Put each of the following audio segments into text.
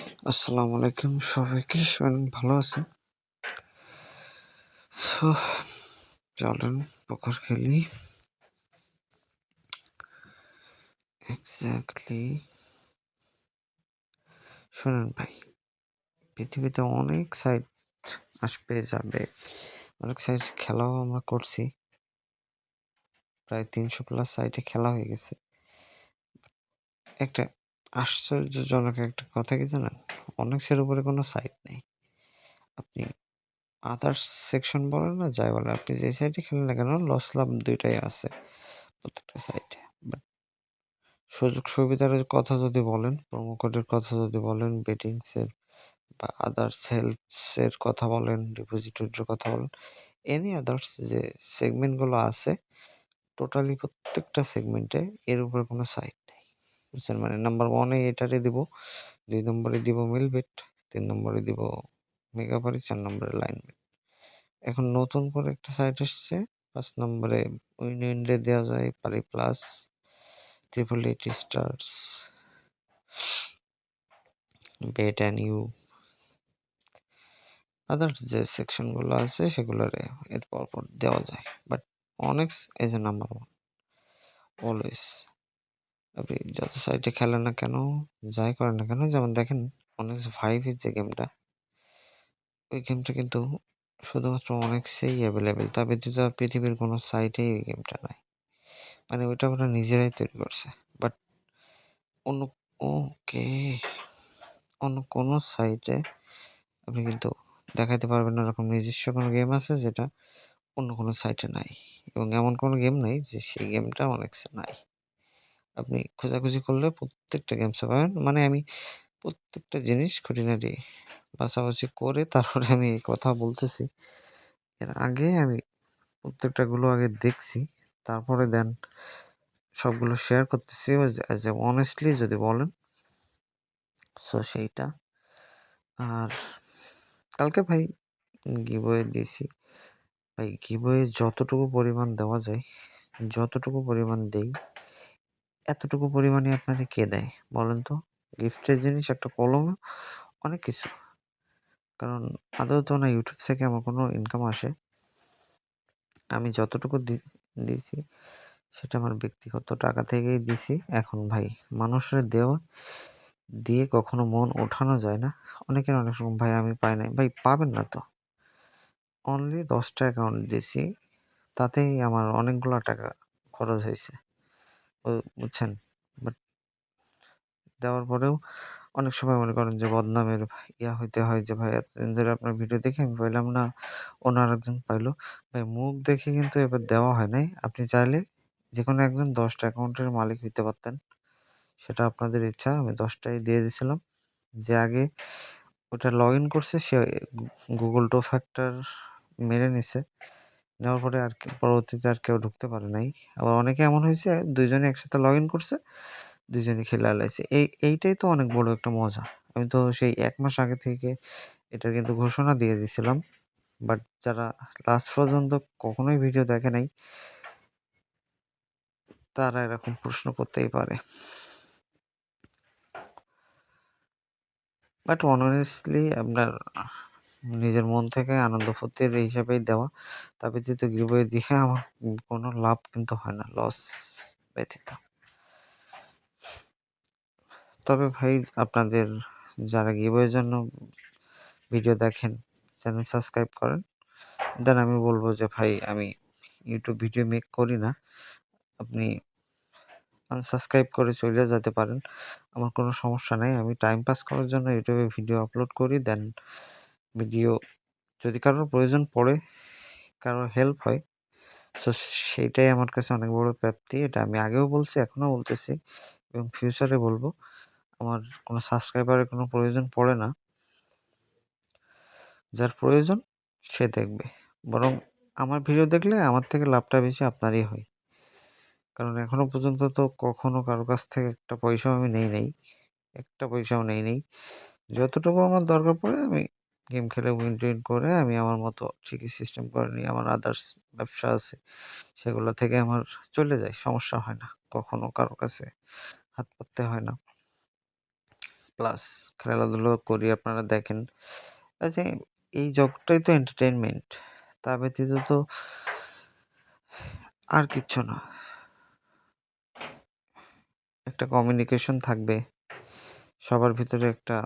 আসসালামু আলাইকুম সবাইকে শুভেন ভালো আছেন? সো চলেন পোকার খেলি। এক্সাক্টলি শোনেন ভাই, পৃথিবীতে অনেক সাইট আসবে যাবে, অনেক সাইট খেলাও আমরা করছি। প্রায় ৩০০+ সাইটে খেলা হয়ে গেছে। একটা আশ্চর্যজনক একটা কথা কি জানেন? অনেক উপরে কোনো সাইট নেই। আপনি আদার্স সেকশন বলেন না যাই বলেন, আপনি যে সাইটে খেলেন না কেন লস লাভ ২ টাই আছে প্রত্যেকটা সাইটে। বাট সুযোগ সুবিধার কথা যদি বলেন, প্রোমো কোডের কথা যদি বলেন, বেটিংসের বা আদার্স হেল্পসের কথা বলেন, ডিপোজিটরির কথা বলেন, এনি আদার্স যে সেগমেন্টগুলো আছে, টোটালি প্রত্যেকটা সেগমেন্টে এর উপরে কোনো সাইট নেই। বুঝছেন? মানে নাম্বার 1 এ এটারে দিব, ২ নম্বরে দিব মিলবেট, ৩ নম্বরে দিব মেগাবারি, ৪ নম্বরে লাইনবেট। এখন নতুন করে একটা সাইট এসছে, ৫ নম্বরে উইন্ডে দেওয়া যায় পারি plus, 888 stars, bet and you, others যে সেকশনগুলো আছে সেগুলোরে এর পরপর দেওয়া যায়। But onex is a number 1 always. আপনি যত সাইটে খেলেন না কেন, যাই করেন না কেন, যেমন দেখেন অনেক্স 5 এর যে গেমটা, ওই গেমটা কিন্তু শুধুমাত্র অনেক্সেই অ্যাভেলেবেল। তার ব্যতীত পৃথিবীর কোনো সাইটেই ওই গেমটা নাই। মানে ওইটা ওরা নিজেরাই তৈরি করছে। বাট অন্য ওকে অন্য কোনো সাইটে আপনি কিন্তু দেখাইতে পারবেন না এরকম নিজস্ব কোনো গেম আছে যেটা অন্য কোনো সাইটে নাই, এবং এমন কোনো গেম নাই যে সেই গেমটা অনেক্সে নাই। আপনি খোঁজাখুঁজি করলে প্রত্যেকটা গেমসে পাবেন। মানে আমি প্রত্যেকটা জিনিস খুঁটিনাটি বাছাবাছি করে তারপরে আমি এই কথা বলতেছি। এর আগে আমি প্রত্যেকটাগুলো আগে দেখছি, তারপরে দেন সবগুলো শেয়ার করতেছি অ্যাজ এ অনেস্টলি যদি বলেন। সো সেইটা। আর কালকে ভাই গিভওয়ে দিয়েছি। ভাই গিভওয়ে যতটুকু পরিমাণ দেওয়া যায়, যতটুকু পরিমাণ দেই, এতটুকু পরিমাণে আপনাকে কে দেয় বলেন তো? গিফটের জিনিস একটা কলম, অনেক কিছু। কারণ আদৌ তো না YouTube থেকে আমার কোনো ইনকাম আসে। আমি যতটুকু দিছি সেটা আমার ব্যক্তিগত টাকা থেকেই দিছি। এখন ভাই মানুষের দেওয়া দিয়ে কখনো মন ওঠানো যায় না। অনেকের অনেক রকম, ভাই আমি পাই নাই। ভাই পাবেন না তো। অনলি ১০ টা অ্যাকাউন্ট দিছি। তাতেই আমার অনেকগুলা টাকা খরচ হইছে। বুঝছেন? বাট দেওয়ার পরেও অনেক সময় মনে করেন যে বদনামের হইতে হয় যে, "ভাই এতদিন ধরে আপনার ভিডিও দেখে আমি পাইলাম না, অন্য আরেকজন পাইলো।" ভাই মুখ দেখে কিন্তু এবার দেওয়া হয় নাই। আপনি চাইলে যেকোনো একজন ১০ টা অ্যাকাউন্টের মালিক হইতে পারতেন। সেটা আপনাদের ইচ্ছা। আমি ১০ টাই দিয়ে দিছিলাম। যে আগে ওটা লগইন করছে সে Google Two Factor মেরে নিছে। নেওয়ার পরে আর পরবর্তীতে আর কেউ ঢুকতে পারে নাই। আবার অনেকে এমন হইছে ২ জনে একসাথে লগইন করছে, ২ জনই খেলে আলাইছে। এইটাই তো অনেক বড় একটা মজা। আমি তো সেই ১ মাস আগে থেকে এটার কিন্তু ঘোষণা দিয়ে দিছিলাম। বাট যারা লাস্ট পর্যন্ত কখনোই ভিডিও দেখে নাই, তারা এরকম প্রশ্ন করতেই পারে। বাট অনেস্টলি আপনার নিজের মন থেকে আনন্দ ফুর্তির হিসাবেই দেওয়া। তা ব্যতীত গিভওয়ে দিয়ে আমার কোনো লাভ কিন্তু হয় না, লস ব্যতীত। তবে ভাই আপনাদের যারা গিভওয়ের জন্য ভিডিও দেখেন, চ্যানেল সাবস্ক্রাইব করেন, দেন আমি বলব যে ভাই আমি YouTube ভিডিও মেক করি না। আপনি আনসাবস্ক্রাইব করে চলে যেতে পারেন। আমার কোনো সমস্যা নাই। আমি টাইম পাস করার জন্য YouTube এ ভিডিও আপলোড করি। দেন ভিডিও যদি কারোর প্রয়োজন পড়ে, কারোর হেল্প হয়, সো সেইটাই আমার কাছে অনেক বড় প্রাপ্তি। এটা আমি আগেও বলছি, এখনো বলতেছি এবং ফিউচারে বলব। আমার কোনো সাবস্ক্রাইবারের কোনো প্রয়োজন পড়ে না। যার প্রয়োজন সে দেখবে। বরং আমার ভিডিও দেখলে আমার থেকে লাভটা বেশি আপনারই হয়। কারণ এখনো পর্যন্ত তো কখনো কারো কাছ থেকে একটা পয়সাও আমি নেই নাই। একটা পয়সাও নেই নাই। যতটুকু আমার দরকার পড়ে আমি গেম খেলে উইন-টুইন করে আমি আমার মতো ঠিকই সিস্টেম করে নিই। আমার আদার্স ব্যবসা আছে। সেগুলো থেকে আমার চলে যায়। সমস্যা হয় না। কখনো কারো কাছে হাত পাততে হয় না। প্লাস খেলাধুলো করি আপনারা দেখেন। আচ্ছা এই জগৎটাই তো এন্টারটেইনমেন্ট। তা ব্যতীত তো আর কিচ্ছু না। একটা কমিউনিকেশন থাকবে। সবার ভিতরে একটা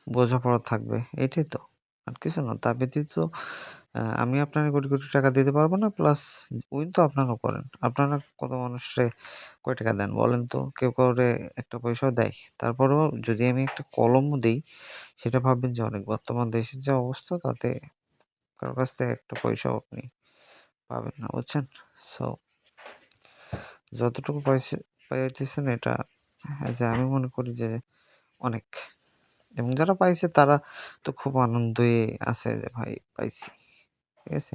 বোঝাপড়া থাকবে। এটাই তো। আর কিছু না। তা ব্যতীত আমি আপনারে কোটি, কোটি টাকা দিতে পারব না। প্লাস উইন তো আপনারাও করেন। আপনারা কত মানুষরে কয় টাকা দেন বলেন তো? কেউ কাউরে একটা পয়সাও দেয়? তারপরেও যদি আমি একটা কলমও দেই, সেটা ভাববেন যে অনেক। বর্তমান দেশের যা অবস্থা তাতে কারো কাছ থেকে একটা পয়সাও আপনি পাবেন না, বুঝছেন? সো যতটুকু পাইতেছেন এটা আমি মনে করি যে অনেক। এবং যারা পাইছে তারা তো খুব আনন্দই আছে যে ভাই পাইছি। ঠিক আছে?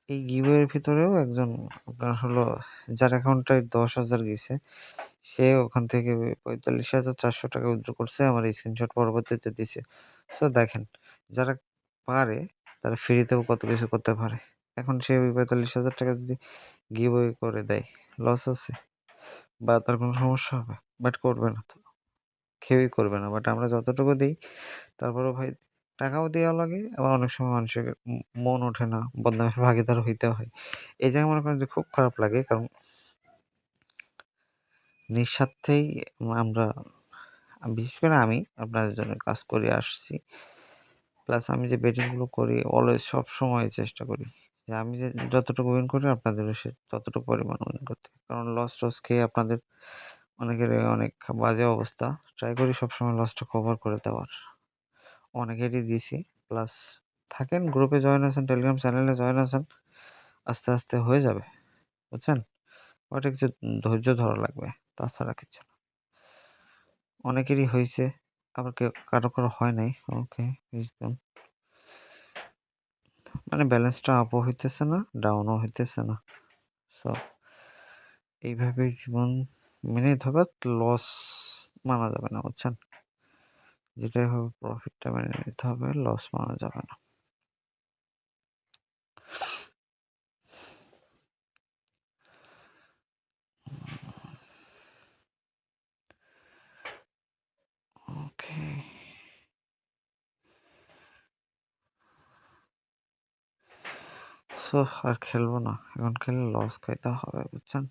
এই গিভওয়ের ভিতরেও একজন আপনার হলো যার অ্যাকাউন্টে ১০,০০০ গেছে, সে ওখান থেকে ৳৪৫,৪০০ উইথড্র করছে। আমার স্ক্রিনশট পরবর্তীতে দিছে। সো দেখেন, যারা পারে তারা ফ্রিতেও কত কিছু করতে পারে। এখন সে ওই ৳৪৫,০০০ যদি গিভওয়ে করে দেয়, লস আছে? বা তার কোনো সমস্যা হবে? বাট করবে না তো। কেউই করবে না। বাট আমরা যতটুকু দেই তারপরেও ভাই টাকাও দেওয়া লাগে। আবার অনেক সময় মানুষের মন ওঠে না। বদনামের ভাগীদার হইতে হয়। এই জায়গায় মনে করেন যে খুব খারাপ লাগে। কারণ নিঃস্বার্থেই আমরা বিশেষ করে আমি আপনাদের জন্য কাজ করে আসছি। প্লাস আমি যে বেটিং গুলো করি অলওয়েজ সবসময় চেষ্টা করি যে আমি যে যতটুকু উইন করি আপনাদেরও সে ততটুকু পরিমাণ উইন করতে। কারণ লস খেয়ে আপনাদের অনেকেরই অনেক বাজে অবস্থা। ট্রাই করি সবসময় লসটা কভার করে দেওয়ার। অনেকেরই দিছি। প্লাস থাকেন গ্রুপে জয়েন আছেন, টেলিগ্রাম চ্যানেলে জয়েন আছেন। আস্তে, আস্তে হয়ে যাবে। বুঝছেন? বাট একটু ধৈর্য ধরা লাগবে। তাছাড়া কিচ্ছু না। অনেকেরই হইছে। আবার কারো হয় নাই। ওকে বুঝলাম। মানে ব্যালেন্সটা আপও হইতেছে না, ডাউনও হইতেছে না। সো এইভাবেই জীবন মেনে নিতে হবে। লস মানা যাবে না, বুঝছেন? যেটাই হোক প্রফিটটা মেনে নিতে হবে, লস মানা যাবে না। ওকে। সো আর খেলবো না। এখন খেললে লস খাইতে হবে, বুঝছেন?